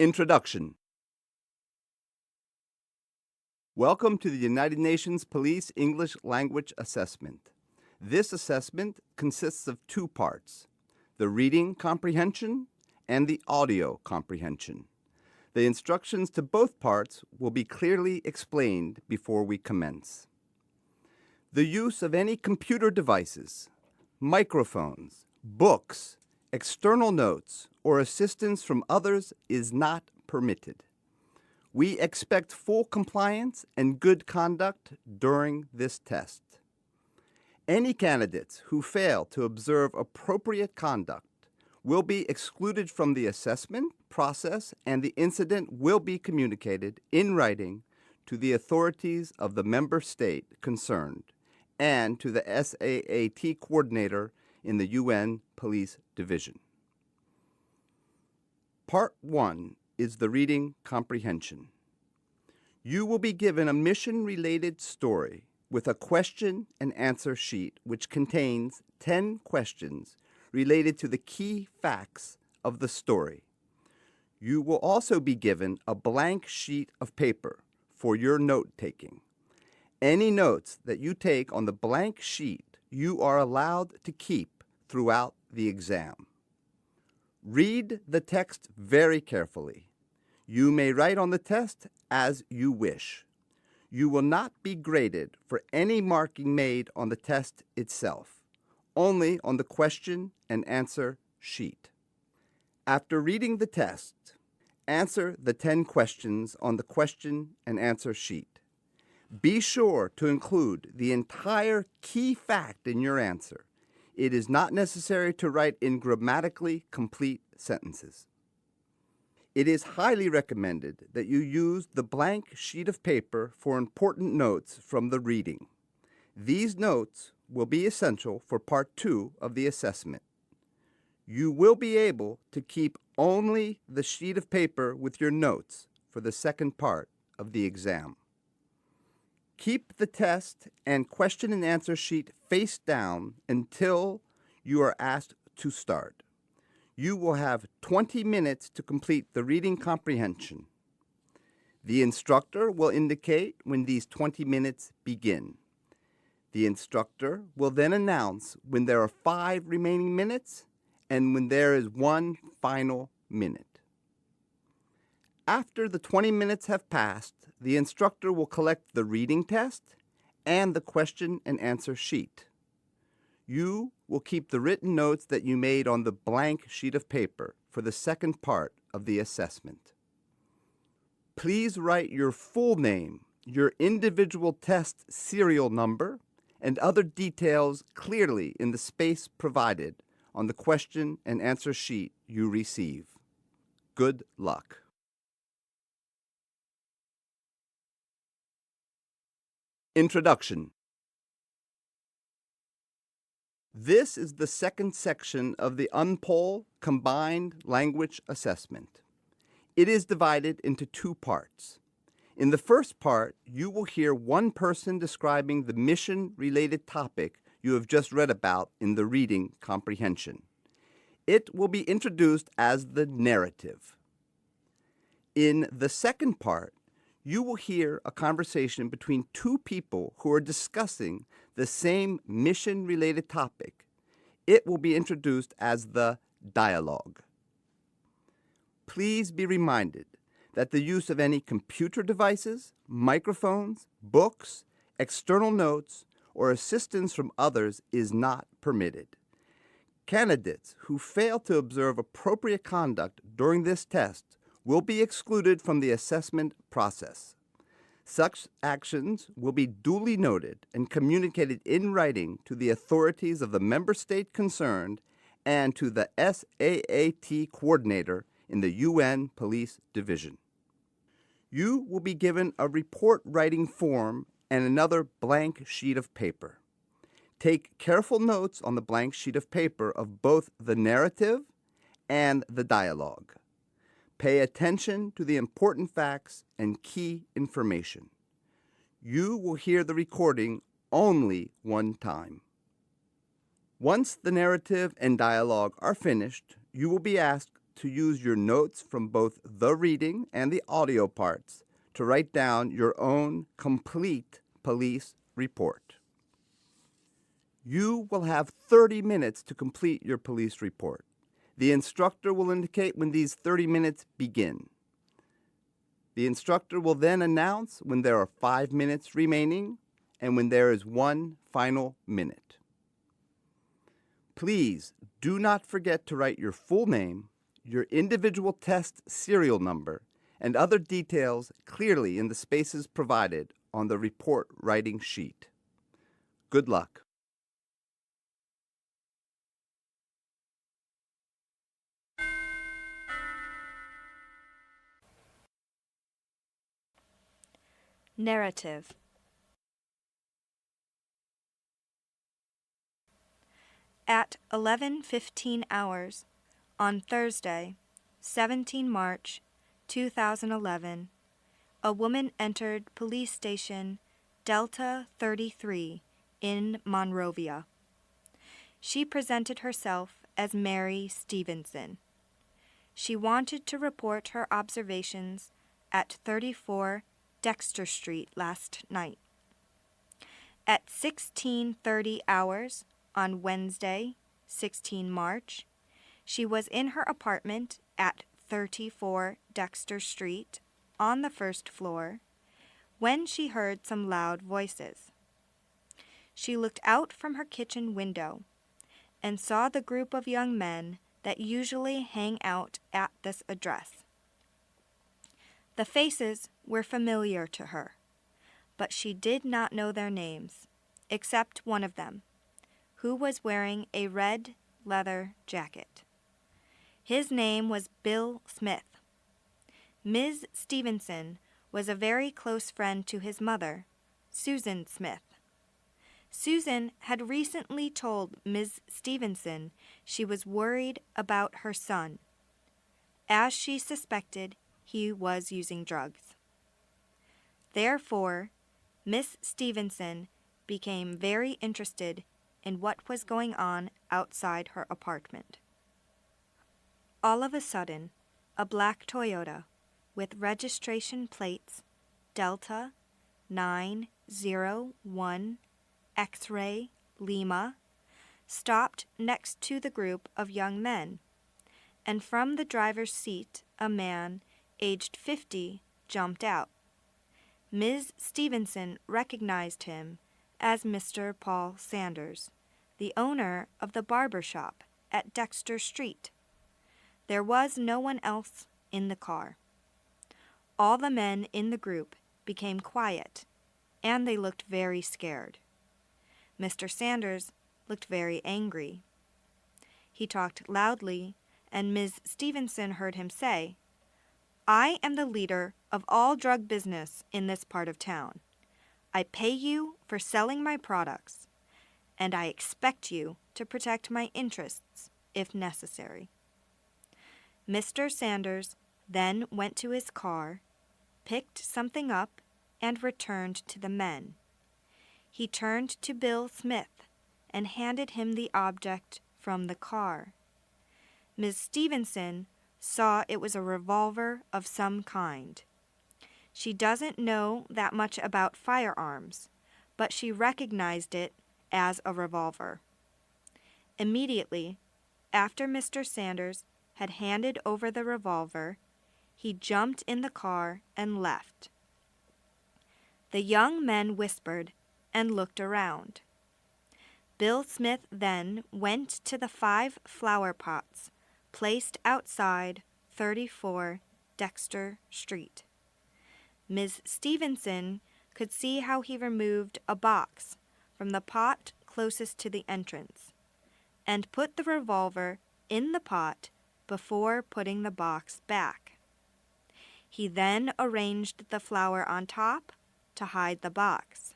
Introduction. Welcome to the United Nations Police English Language Assessment. This assessment consists of two parts, the reading comprehension and the audio comprehension. The instructions to both parts will be clearly explained before we commence. The use of any computer devices, microphones, books, external notes, or assistance from others is not permitted. We expect full compliance and good conduct during this test. Any candidates who fail to observe appropriate conduct will be excluded from the assessment process, and the incident will be communicated in writing to the authorities of the member state concerned and to the SAAT coordinator in the UN Police Division. Part 1 is the reading comprehension. You will be given a mission-related story with a question and answer sheet which contains 10 questions related to the key facts of the story. You will also be given a blank sheet of paper for your note-taking. Any notes that you take on the blank sheet you are allowed to keep throughout the exam. Read the text very carefully. You may write on the test as you wish. You will not be graded for any marking made on the test itself, only on the question and answer sheet. After reading the test, answer the 10 questions on the question and answer sheet. Be sure to include the entire key fact in your answer. It is not necessary to write in grammatically complete sentences. It is highly recommended that you use the blank sheet of paper for important notes from the reading. These notes will be essential for Part 2 of the assessment. You will be able to keep only the sheet of paper with your notes for the second part of the exam. Keep the test and question and answer sheet face down until you are asked to start. You will have 20 minutes to complete the reading comprehension. The instructor will indicate when these 20 minutes begin. The instructor will then announce when there are 5 remaining minutes and when there is 1 final minute. After the 20 minutes have passed, the instructor will collect the reading test and the question and answer sheet. You will keep the written notes that you made on the blank sheet of paper for the second part of the assessment. Please write your full name, your individual test serial number, and other details clearly in the space provided on the question and answer sheet you receive. Good luck. Introduction. This is the second section of the UNPOL Combined Language Assessment. It is divided into 2 parts. In the first part, you will hear one person describing the mission-related topic you have just read about in the reading comprehension. It will be introduced as the narrative. In the second part, you will hear a conversation between 2 people who are discussing the same mission-related topic. It will be introduced as the dialogue. Please be reminded that the use of any computer devices, microphones, books, external notes, or assistance from others is not permitted. Candidates who fail to observe appropriate conduct during this test will be excluded from the assessment process. Such actions will be duly noted and communicated in writing to the authorities of the member state concerned and to the SAAT coordinator in the UN Police Division. You will be given a report writing form and another blank sheet of paper. Take careful notes on the blank sheet of paper of both the narrative and the dialogue. Pay attention to the important facts and key information. You will hear the recording only one time. Once the narrative and dialogue are finished, you will be asked to use your notes from both the reading and the audio parts to write down your own complete police report. You will have 30 minutes to complete your police report. The instructor will indicate when these 30 minutes begin. The instructor will then announce when there are 5 minutes remaining and when there is 1 final minute. Please do not forget to write your full name, your individual test serial number, and other details clearly in the spaces provided on the report writing sheet. Good luck. Narrative. At 11:15 hours on Thursday, 17 March 2011, a woman entered police station Delta 33 in Monrovia. She presented herself as Mary Stevenson. She wanted to report her observations at 34 Dexter Street last night. At 16:30 hours on Wednesday, 16 March, she was in her apartment at 34 Dexter Street on the first floor when she heard some loud voices. She looked out from her kitchen window and saw the group of young men that usually hang out at this address. The faces were familiar to her, but she did not know their names, except one of them, who was wearing a red leather jacket. His name was Bill Smith. Ms. Stevenson was a very close friend to his mother, Susan Smith. Susan had recently told Ms. Stevenson she was worried about her son, as she suspected he was using drugs. Therefore, Miss Stevenson became very interested in what was going on outside her apartment. All of a sudden, a black Toyota with registration plates Delta 901 X-ray Lima stopped next to the group of young men, and from the driver's seat a man aged 50 jumped out. Ms. Stevenson recognized him as Mr. Paul Sanders, the owner of the barber shop at Dexter Street. There was no one else in the car. All the men in the group became quiet, and they looked very scared. Mr. Sanders looked very angry. He talked loudly, and Ms. Stevenson heard him say, "I am the leader of all drug business in this part of town. I pay you for selling my products, and I expect you to protect my interests if necessary." Mr. Sanders then went to his car, picked something up, and returned to the men. He turned to Bill Smith and handed him the object from the car. Ms. Stevenson saw it was a revolver of some kind. She doesn't know that much about firearms, but she recognized it as a revolver. Immediately, after Mr. Sanders had handed over the revolver, he jumped in the car and left. The young men whispered and looked around. Bill Smith then went to the 5 flower pots placed outside 34 Dexter Street. Ms. Stevenson could see how he removed a box from the pot closest to the entrance and put the revolver in the pot before putting the box back. He then arranged the flower on top to hide the box.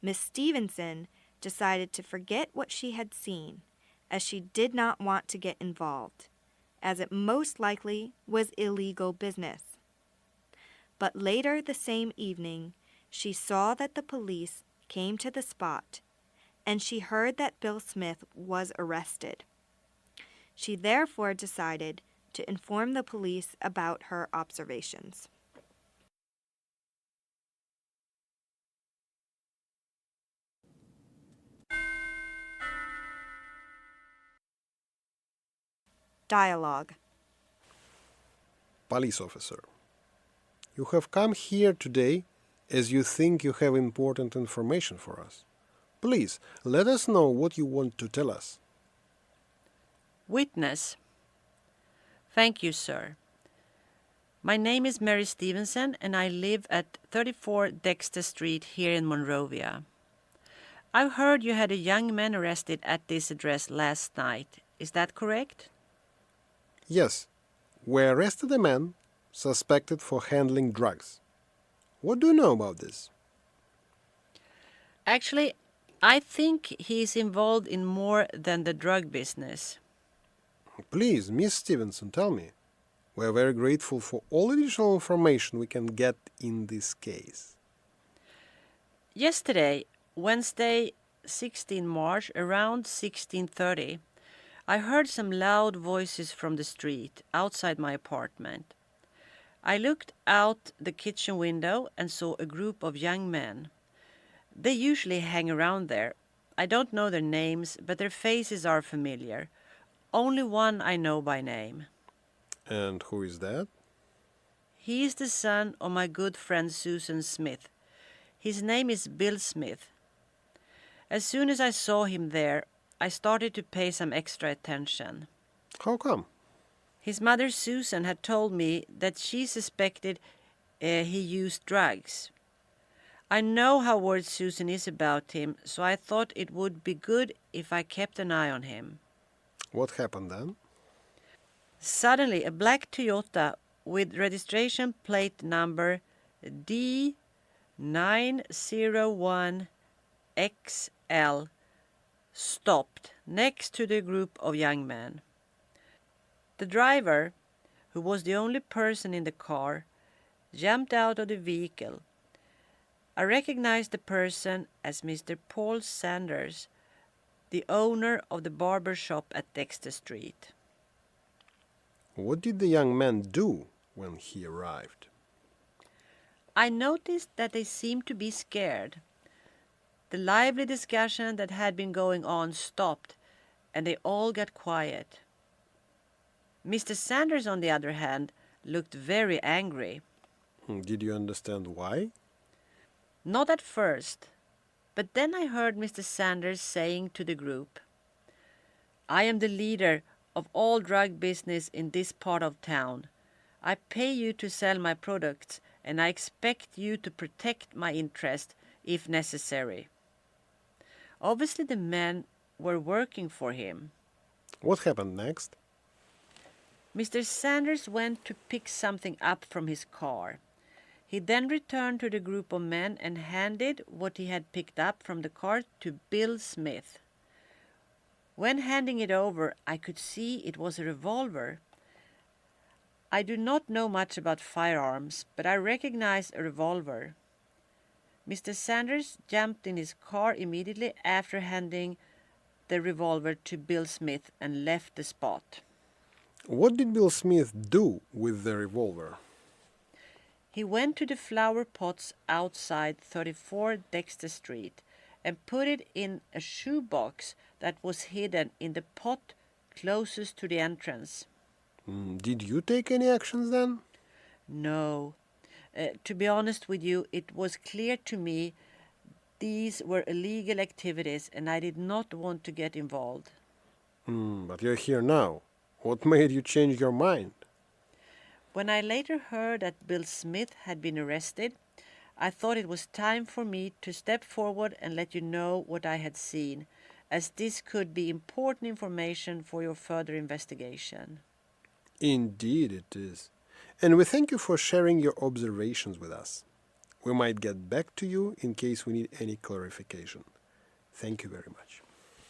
Miss Stevenson decided to forget what she had seen, as she did not want to get involved, as it most likely was illegal business. But later the same evening, she saw that the police came to the spot, and she heard that Bill Smith was arrested. She therefore decided to inform the police about her observations. Dialogue. Police officer, you have come here today as you think you have important information for us. Please, let us know what you want to tell us. Witness. Thank you, sir. My name is Mary Stevenson and I live at 34 Dexter Street here in Monrovia. I've heard you had a young man arrested at this address last night. Is that correct? Yes, we arrested a man suspected for handling drugs. What do you know about this? Actually, I think he's involved in more than the drug business. Please, Miss Stevenson, tell me. We are very grateful for all additional information we can get in this case. Yesterday, Wednesday, 16 March, around 16:30, I heard some loud voices from the street outside my apartment. I looked out the kitchen window and saw a group of young men. They usually hang around there. I don't know their names, but their faces are familiar. Only one I know by name. And who is that? He is the son of my good friend Susan Smith. His name is Bill Smith. As soon as I saw him there, I started to pay some extra attention. How come? His mother Susan had told me that she suspected he used drugs. I know how worried Susan is about him, so I thought it would be good if I kept an eye on him. What happened then? Suddenly, a black Toyota with registration plate number D901XL stopped next to the group of young men. The driver, who was the only person in the car, jumped out of the vehicle. I recognized the person as Mr. Paul Sanders, the owner of the barber shop at Dexter Street. What did the young man do when he arrived? I noticed that they seemed to be scared. The lively discussion that had been going on stopped, and they all got quiet. Mr. Sanders, on the other hand, looked very angry. Did you understand why? Not at first, but then I heard Mr. Sanders saying to the group, "I am the leader of all drug business in this part of town. I pay you to sell my products, and I expect you to protect my interest if necessary." Obviously, the men were working for him. What happened next? Mr. Sanders went to pick something up from his car. He then returned to the group of men and handed what he had picked up from the car to Bill Smith. When handing it over, I could see it was a revolver. I do not know much about firearms, but I recognized a revolver. Mr. Sanders jumped in his car immediately after handing the revolver to Bill Smith and left the spot. What did Bill Smith do with the revolver? He went to the flower pots outside 34 Dexter Street and put it in a shoebox that was hidden in the pot closest to the entrance. Did you take any actions then? No. To be honest with you, it was clear to me these were illegal activities and I did not want to get involved. But you're here now. What made you change your mind? When I later heard that Bill Smith had been arrested, I thought it was time for me to step forward and let you know what I had seen, as this could be important information for your further investigation. Indeed it is. And we thank you for sharing your observations with us. We might get back to you in case we need any clarification. Thank you very much.